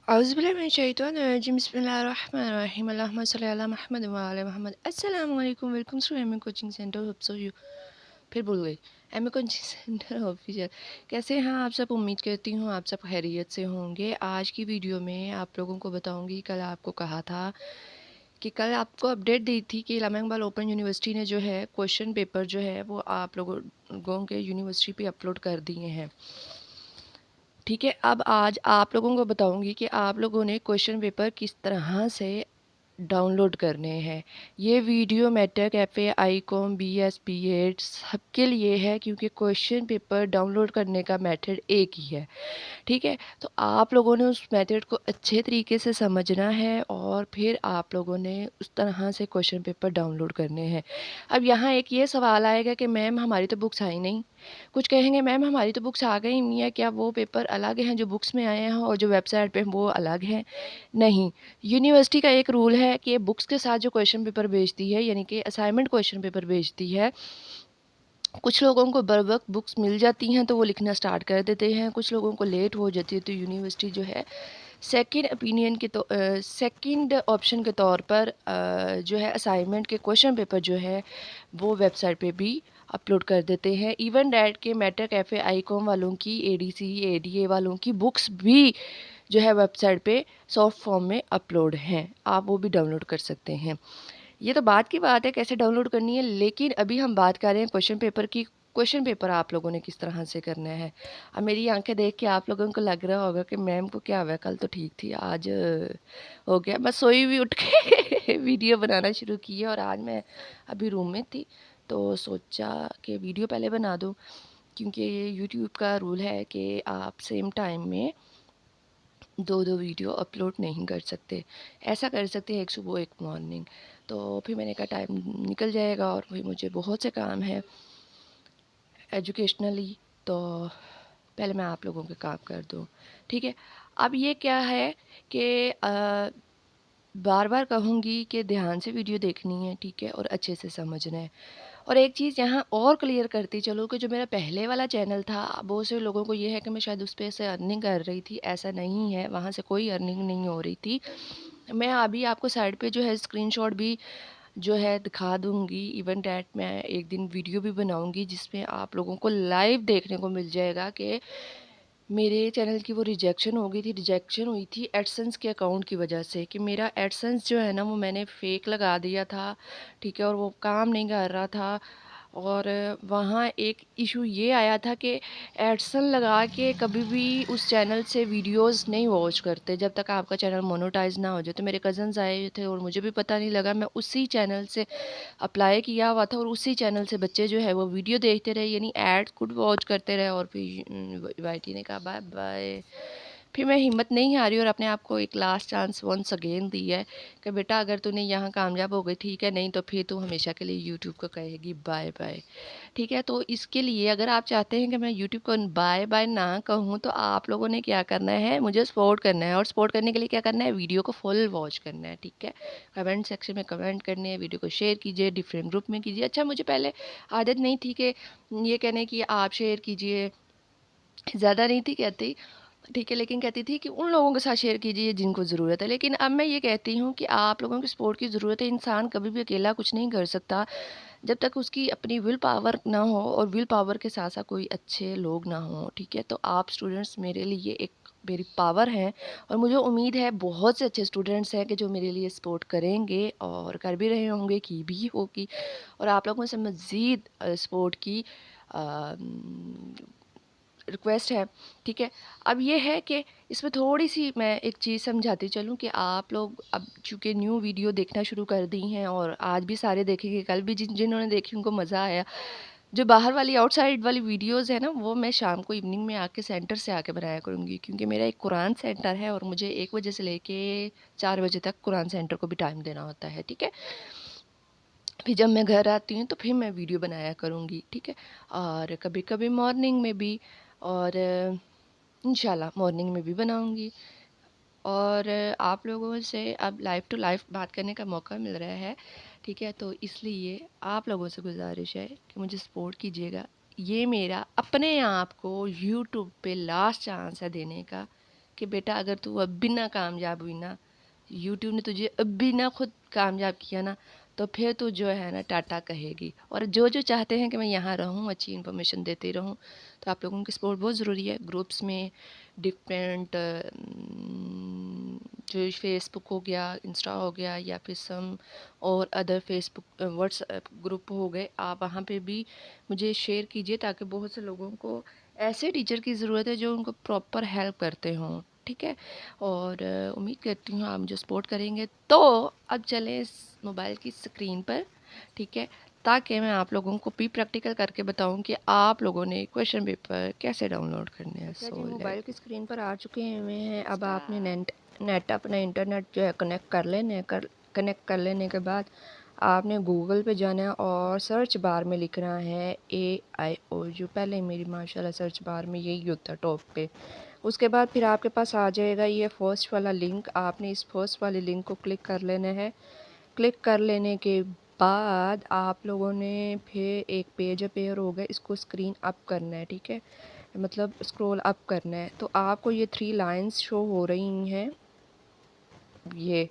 औज़ुबिल्लाहिमिनश्शैतानिर्रजीम बिस्मिल्लाहिर्रहमानिर्रहीम अल्लाहुम्मा सल्लि अला मुहम्मद व आले मुहम्मद। अस्सलामु अलैकुम, welcome to MA coaching centre. Hope so you फिर भूल गई। MA coaching centre official. कैसे हैं आप सब? उम्मीद करती हूँ आप सब खैरियत से होंगे। आज की वीडियो में आप लोगों को बताऊंगी, कल आपको कहा था कि कल आपको अपडेट दी थी कि इलामा इकबाल ओपन यूनिवर्सिटी ने जो है क्वेश्चन पेपर जो है वो आप लोगों के यूनिवर्सिटी पे अपलोड कर दिए हैं। ठीक है, अब आज आप लोगों को बताऊंगी कि आप लोगों ने क्वेश्चन पेपर किस तरह से डाउनलोड करने हैं। ये video Meta cafe, Icom, BS, B.Ed सबके लिए है, क्योंकि क्वेश्चन पेपर डाउनलोड करने का मेथड एक ही है। ठीक है, तो आप लोगों ने उस मेथड को अच्छे तरीके से समझना है और फिर आप लोगों ने उस तरह से क्वेश्चन पेपर डाउनलोड करने हैं। अब यहाँ एक ये सवाल आएगा कि मैम हमारी तो बुक्स आई नहीं। कुछ कहेंगे मैम हमारी तो बुक्स आ गई नहीं है, क्या वो पेपर अलग हैं जो बुक्स में आए हैं और जो वेबसाइट पे वो अलग हैं? नहीं, यूनिवर्सिटी का एक रूल है कि बुक्स के साथ जो क्वेश्चन पेपर भेजती है, यानी कि असाइनमेंट क्वेश्चन पेपर भेजती है, कुछ लोगों को बर वक्त बुक्स मिल जाती हैं तो वो लिखना स्टार्ट कर देते हैं, कुछ लोगों को लेट हो जाती है, तो यूनिवर्सिटी जो है सेकंड ओपिनियन के तो सेकंड ऑप्शन के तौर पर जो है असाइनमेंट के क्वेश्चन पेपर जो है वो वेबसाइट पे भी अपलोड कर देते हैं। इवन डैट के मेटा कैफ़े, आईकॉम वालों की, ADC ADA वालों की बुक्स भी जो है वेबसाइट पे सॉफ्ट फॉर्म में अपलोड हैं, आप वो भी डाउनलोड कर सकते हैं। ये तो बात की बात है कैसे डाउनलोड करनी है, लेकिन अभी हम बात कर रहे हैं क्वेश्चन पेपर की। क्वेश्चन पेपर आप लोगों ने किस तरह से करना है। अब मेरी आंखें देख के आप लोगों को लग रहा होगा कि मैम को क्या हुआ, कल तो ठीक थी, आज हो गया। मैं सोई भी उठ के वीडियो बनाना शुरू की है और आज मैं अभी रूम में थी तो सोचा कि वीडियो पहले बना दूँ, क्योंकि ये यूट्यूब का रूल है कि आप सेम टाइम में दो दो वीडियो अपलोड नहीं कर सकते। ऐसा कर सकते हैं एक सुबह एक मॉर्निंग। तो फिर मैंने कहा टाइम निकल जाएगा और फिर मुझे बहुत से काम है एजुकेशनली, तो पहले मैं आप लोगों के काम कर दूँ। ठीक है, अब ये क्या है कि बार बार कहूँगी कि ध्यान से वीडियो देखनी है, ठीक है, और अच्छे से समझना है। और एक चीज़ यहाँ और क्लियर करती चलो कि जो मेरा पहले वाला चैनल था, बहुत से लोगों को ये है कि मैं शायद उस पे से अर्निंग कर रही थी। ऐसा नहीं है, वहाँ से कोई अर्निंग नहीं हो रही थी। मैं अभी आपको साइड पे जो है स्क्रीनशॉट भी जो है दिखा दूँगी। इवन डैट मैं एक दिन वीडियो भी बनाऊँगी जिसमें आप लोगों को लाइव देखने को मिल जाएगा कि मेरे चैनल की वो रिजेक्शन हो गई थी। रिजेक्शन हुई थी एडसेंस के अकाउंट की वजह से, कि मेरा एडसेंस जो है ना वो मैंने फ़ेक लगा दिया था, ठीक है, और वो काम नहीं कर रहा था। और वहाँ एक इशू ये आया था कि एडसन लगा के कभी भी उस चैनल से वीडियोस नहीं वॉच करते जब तक आपका चैनल मोनेटाइज ना हो जाए। तो मेरे कज़न्स आए थे और मुझे भी पता नहीं लगा, मैं उसी चैनल से अप्लाई किया हुआ था और उसी चैनल से बच्चे जो है वो वीडियो देखते रहे, यानी एड खुद वॉच करते रहे। और फिर YT ने कहा बाय बाय। फिर मैं हिम्मत नहीं हारी और अपने आप को एक लास्ट चांस वंस अगेन दी है कि बेटा अगर तूने यहाँ कामयाब हो गई ठीक है, नहीं तो फिर तू हमेशा के लिए यूट्यूब को कहेगी बाय बाय। ठीक है, तो इसके लिए अगर आप चाहते हैं कि मैं यूट्यूब को बाय बाय ना कहूँ तो आप लोगों ने क्या करना है, मुझे सपोर्ट करना है। और सपोर्ट करने के लिए क्या करना है, वीडियो को फुल वॉच करना है, ठीक है, कमेंट सेक्शन में कमेंट करने हैं, वीडियो को शेयर कीजिए, डिफरेंट ग्रुप में कीजिए। अच्छा, मुझे पहले आदत नहीं थी कि ये कहने की आप शेयर कीजिए, ज़्यादा नहीं थी कहती, ठीक है, लेकिन कहती थी कि उन लोगों के साथ शेयर कीजिए जिनको ज़रूरत है। लेकिन अब मैं ये कहती हूँ कि आप लोगों की सपोर्ट की ज़रूरत है। इंसान कभी भी अकेला कुछ नहीं कर सकता जब तक उसकी अपनी विल पावर ना हो, और विल पावर के साथ साथ कोई अच्छे लोग ना हो, ठीक है। तो आप स्टूडेंट्स मेरे लिए एक मेरी पावर हैं और मुझे उम्मीद है बहुत से अच्छे स्टूडेंट्स हैं कि जो मेरे लिए सपोर्ट करेंगे और कर भी रहे होंगे, की भी होगी। और आप लोगों से मज़ीद सपोर्ट की रिक्वेस्ट है, ठीक है। अब ये है कि इसमें थोड़ी-सी मैं एक चीज़ समझाती चलूँ कि आप लोग अब चूँकि न्यू वीडियो देखना शुरू कर दी हैं और आज भी सारे देखेंगे, कल भी जिन्होंने देखी उनको मज़ा आया। जो बाहर वाली आउटसाइड वाली वीडियोज़ है ना, वो मैं शाम को इवनिंग में आके सेंटर से आके बनाया करूँगी, क्योंकि मेरा एक कुरान सेंटर है और मुझे 1 बजे से लेके 4 बजे तक कुरान सेंटर को भी टाइम देना होता है, ठीक है। फिर जब मैं घर आती हूँ तो फिर मैं वीडियो बनाया करूँगी, ठीक है। और कभी-कभी मॉर्निंग में भी, और इंशाल्लाह मॉर्निंग में भी बनाऊँगी। और आप लोगों से अब लाइव टू लाइव बात करने का मौका मिल रहा है, ठीक है, तो इसलिए आप लोगों से गुजारिश है कि मुझे सपोर्ट कीजिएगा। ये मेरा अपने आप को यूट्यूब पे लास्ट चांस है देने का कि बेटा अगर तू अब भी ना कामयाब हुई ना, यूट्यूब ने तुझे अब भी ना खुद कामयाब किया ना, तो फिर तू जो है ना टाटा कहेगी। और जो चाहते हैं कि मैं यहाँ रहूँ, अच्छी इन्फॉर्मेशन देते रहूँ, तो आप लोगों की सपोर्ट बहुत ज़रूरी है। ग्रुप्स में डिफरेंट जो फेसबुक हो गया, इंस्टा हो गया, या फिर सम और अदर फेसबुक व्हाट्सएप ग्रुप हो गए, आप वहाँ पे भी मुझे शेयर कीजिए, ताकि बहुत से लोगों को ऐसे टीचर की ज़रूरत है जो उनको प्रॉपर हेल्प करते हों। ठीक है, और उम्मीद करती हूँ आप मुझे सपोर्ट करेंगे। तो अब चलें इस मोबाइल की स्क्रीन पर, ठीक है, ताकि मैं आप लोगों को भी प्रैक्टिकल करके बताऊं कि आप लोगों ने क्वेश्चन पेपर कैसे डाउनलोड करने हैं। अच्छा जी, मोबाइल की स्क्रीन पर आ चुके हुए हैं। अब आपने नेट अपना इंटरनेट जो है कनेक्ट कर लेने कनेक्ट कर लेने के बाद आपने गूगल पे जाना है और सर्च बार में लिखना है AIOU। पहले मेरी माशाल्लाह सर्च बार में यही होता है टॉप पे। उसके बाद फिर आपके पास आ जाएगा ये फर्स्ट वाला लिंक। आपने इस फर्स्ट वाले लिंक को क्लिक कर लेना है। क्लिक कर लेने के बाद आप लोगों ने फिर एक पेज अपेयर होगा, इसको स्क्रीन अप करना है। ठीक है, मतलब स्क्रॉल अप करना है। तो आपको ये 3 लाइंस शो हो रही हैं, ये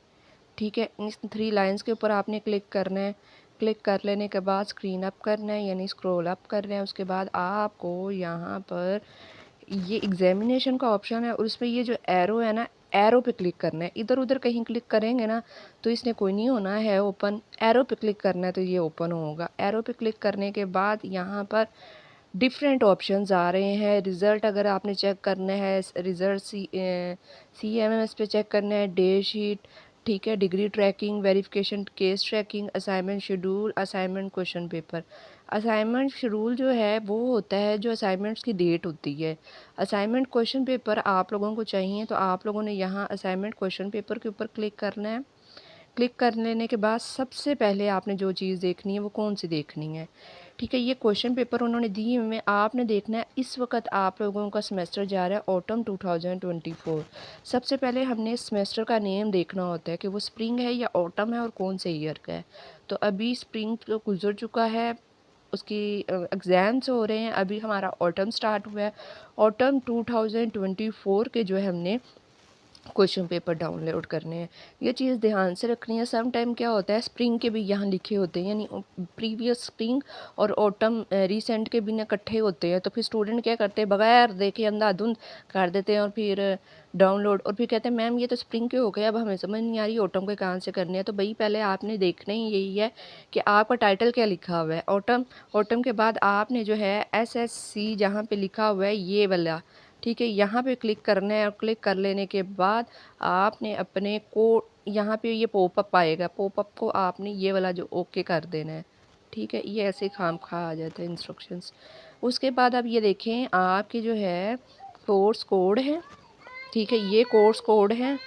ठीक है। इस 3 लाइंस के ऊपर आपने क्लिक करना है। क्लिक कर लेने के बाद स्क्रीन अप करना है, यानी स्क्रॉल अप करना है। उसके बाद आपको यहाँ पर ये एग्जामिनेशन का ऑप्शन है और उसमें ये जो एरो है ना, एरो पे क्लिक करना है। इधर उधर कहीं क्लिक करेंगे ना तो इसने कोई नहीं होना है ओपन। एरो पे क्लिक करना है तो ये ओपन होगा। एरो पे क्लिक करने के बाद यहाँ पर डिफरेंट ऑप्शंस आ रहे हैं। रिज़ल्ट अगर आपने चेक करना है, रिज़ल्ट CMMS पे चेक करना है, डे शीट, ठीक है, degree tracking, verification, case tracking, assignment schedule, assignment question paper. Assignment schedule जो है वो होता है जो असाइनमेंट्स की डेट होती है। असाइनमेंट क्वेश्चन पेपर आप लोगों को चाहिए तो आप लोगों ने यहाँ असाइनमेंट क्वेश्चन पेपर के ऊपर क्लिक करना है। क्लिक कर लेने के बाद सबसे पहले आपने जो चीज़ देखनी है वो कौन सी देखनी है, ठीक है, ये क्वेश्चन पेपर उन्होंने दिए हुए में आपने देखना है। इस वक्त आप लोगों का सेमेस्टर जा रहा है ऑटम 2024। सबसे पहले हमने सेमेस्टर का नेम देखना होता है कि वो स्प्रिंग है या ऑटम है और कौन से ईयर का है। तो अभी स्प्रिंग तो गुजर चुका है, उसकी एग्ज़ाम्स हो रहे हैं। अभी हमारा ऑटम स्टार्ट हुआ है। ऑटम 2024 के जो है हमने क्वेश्चन पेपर डाउनलोड करने हैं। ये चीज़ ध्यान से रखनी है। सम टाइम क्या होता है स्प्रिंग के भी यहाँ लिखे होते हैं, यानी प्रीवियस स्प्रिंग और ऑटम रिसेंट के भी ना इकट्ठे होते हैं। तो फिर स्टूडेंट क्या करते हैं, बगैर देखे अंधाधुंध कर देते हैं और फिर डाउनलोड, और फिर कहते हैं मैम ये तो स्प्रिंग के हो गए, अब हमें समझ नहीं आ रही ऑटम के कहाँ से करने हैं। तो भाई पहले आपने देखना ही यही है कि आपका टाइटल क्या लिखा हुआ है। ऑटम, ऑटम के बाद आपने जो है SSC जहाँ पे लिखा हुआ है ये वाला, ठीक है, यहाँ पे क्लिक करना है। और क्लिक कर लेने के बाद आपने अपने को यहाँ पे ये पॉपअप आएगा, पॉपअप को आपने ये वाला जो ओके कर देना है। ठीक है, ये ऐसे खामखा आ जाते हैं इंस्ट्रक्शंस। उसके बाद अब ये देखें आपके जो है कोर्स कोड है, ठीक है, ये कोर्स कोड है,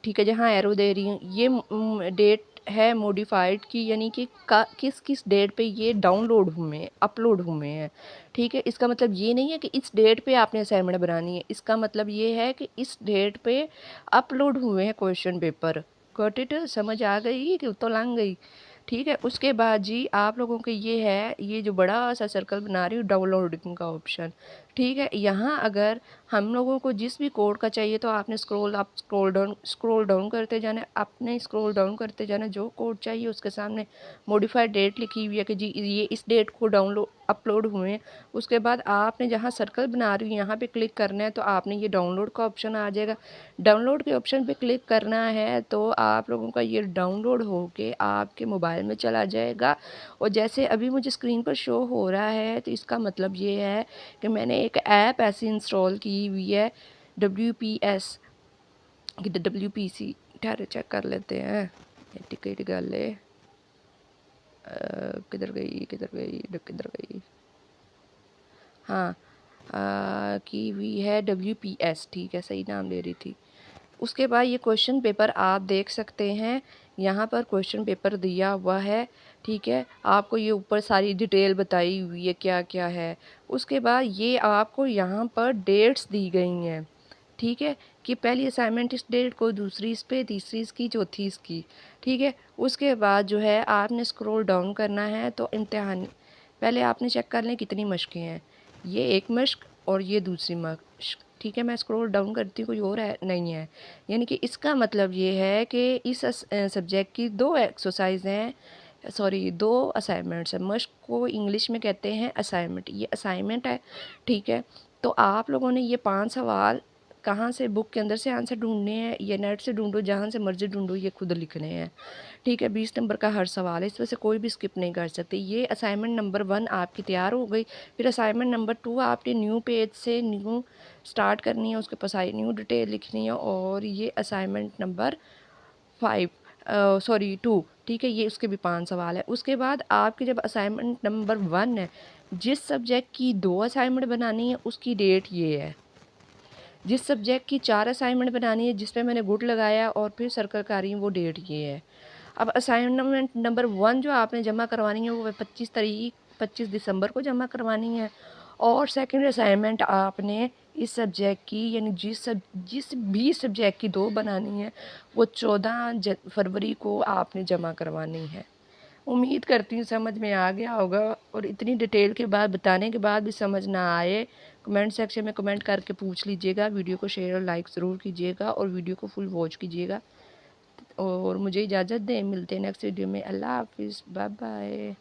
ठीक है, जहाँ एरो दे रही हूँ ये डेट है मॉडिफाइड की, यानी कि किस किस डेट पे ये डाउनलोड हुए अपलोड हुए हैं। ठीक है, इसका मतलब ये नहीं है कि इस डेट पे आपने असाइनमेंट बनानी है, इसका मतलब ये है कि इस डेट पे अपलोड हुए हैं क्वेश्चन पेपर। गॉट इट, समझ आ गई कि तो लंग गई। ठीक है, उसके बाद जी आप लोगों के ये है, ये जो बड़ा सा सर्कल बना रही हूँ डाउनलोडिंग का ऑप्शन। ठीक है, यहाँ अगर हम लोगों को जिस भी कोड का चाहिए तो आपने स्क्रॉल डाउन करते जाना है। आपने स्क्रॉल डाउन करते जाना, जो कोड चाहिए उसके सामने मॉडिफाइड डेट लिखी हुई है कि जी ये इस डेट को डाउनलोड अपलोड हुए हैं। उसके बाद आपने जहाँ सर्कल बना रही हूँ यहाँ पे क्लिक करना है, तो आपने ये डाउनलोड का ऑप्शन आ जाएगा। डाउनलोड के ऑप्शन पे क्लिक करना है तो आप लोगों का ये डाउनलोड होके आपके मोबाइल में चला जाएगा। और जैसे अभी मुझे स्क्रीन पर शो हो रहा है तो इसका मतलब ये है कि मैंने एक ऐप ऐसी इंस्टॉल की हुई है WPS कि WPC, ठहरे चेक कर लेते हैं। टिकट गल किधर गई किधर गई किधर गई, हाँ की हुई है WPS, ठीक है, सही नाम ले रही थी। उसके बाद ये क्वेश्चन पेपर आप देख सकते हैं, यहाँ पर क्वेश्चन पेपर दिया हुआ है। ठीक है, आपको ये ऊपर सारी डिटेल बताई हुई है क्या क्या है। उसके बाद ये आपको यहाँ पर डेट्स दी गई हैं, ठीक है, कि पहली असाइनमेंट इस डेट को, दूसरी इस पे, तीसरी इसकी, चौथी इसकी। ठीक है, उसके बाद जो है आपने स्क्रॉल डाउन करना है तो इम्तिहान पहले आपने चेक कर लें कितनी मश्कें हैं। ये एक मश्क और ये दूसरी मश्क, ठीक है। मैं स्क्रॉल डाउन करती हूँ, कोई और है नहीं है। यानी कि इसका मतलब ये है कि इस सब्जेक्ट की 2 एक्सरसाइज हैं, सॉरी 2 असाइनमेंट्स हैं। मश्क को इंग्लिश में कहते हैं असाइनमेंट, ये असाइनमेंट है, ठीक है। तो आप लोगों ने ये 5 सवाल कहाँ से बुक के अंदर से आंसर ढूंढने हैं, ये नेट से ढूंढो, जहाँ से मर्जी ढूंढो, ये खुद लिखने हैं, ठीक है। 20 नंबर का हर सवाल है, इस वजह से कोई भी स्किप नहीं कर सकते। ये असाइनमेंट नंबर 1 आपकी तैयार हो गई। फिर असाइनमेंट नंबर 2 आपने न्यू पेज से न्यू स्टार्ट करनी है, उसके पास न्यू डिटेल लिखनी है। और ये असाइनमेंट नंबर 5 सॉरी 2, ठीक है, ये उसके भी 5 सवाल है। उसके बाद आपकी जब असाइनमेंट नंबर 1 है, जिस सब्जेक्ट की 2 असाइनमेंट बनानी है उसकी डेट ये है। जिस सब्जेक्ट की 4 असाइनमेंट बनानी है, जिस पे मैंने गुड लगाया और फिर सर्कल कर रही हूँ, वो डेट ये है। अब असाइनमेंट नंबर 1 जो आपने जमा करवानी है वो 25 दिसंबर को जमा करवानी है। और सेकंड असाइनमेंट आपने इस सब्जेक्ट की, यानी जिस भी सब्जेक्ट की 2 बनानी है, वो 14 फरवरी को आपने जमा करवानी है। उम्मीद करती हूँ समझ में आ गया होगा। और इतनी डिटेल के बाद बताने के बाद भी समझ ना आए, कमेंट सेक्शन में कमेंट करके पूछ लीजिएगा। वीडियो को शेयर और लाइक ज़रूर कीजिएगा और वीडियो को फुल वॉच कीजिएगा। और मुझे इजाज़त दें, मिलते हैं नेक्स्ट वीडियो में। अल्लाह हाफिज़, बाय बाय।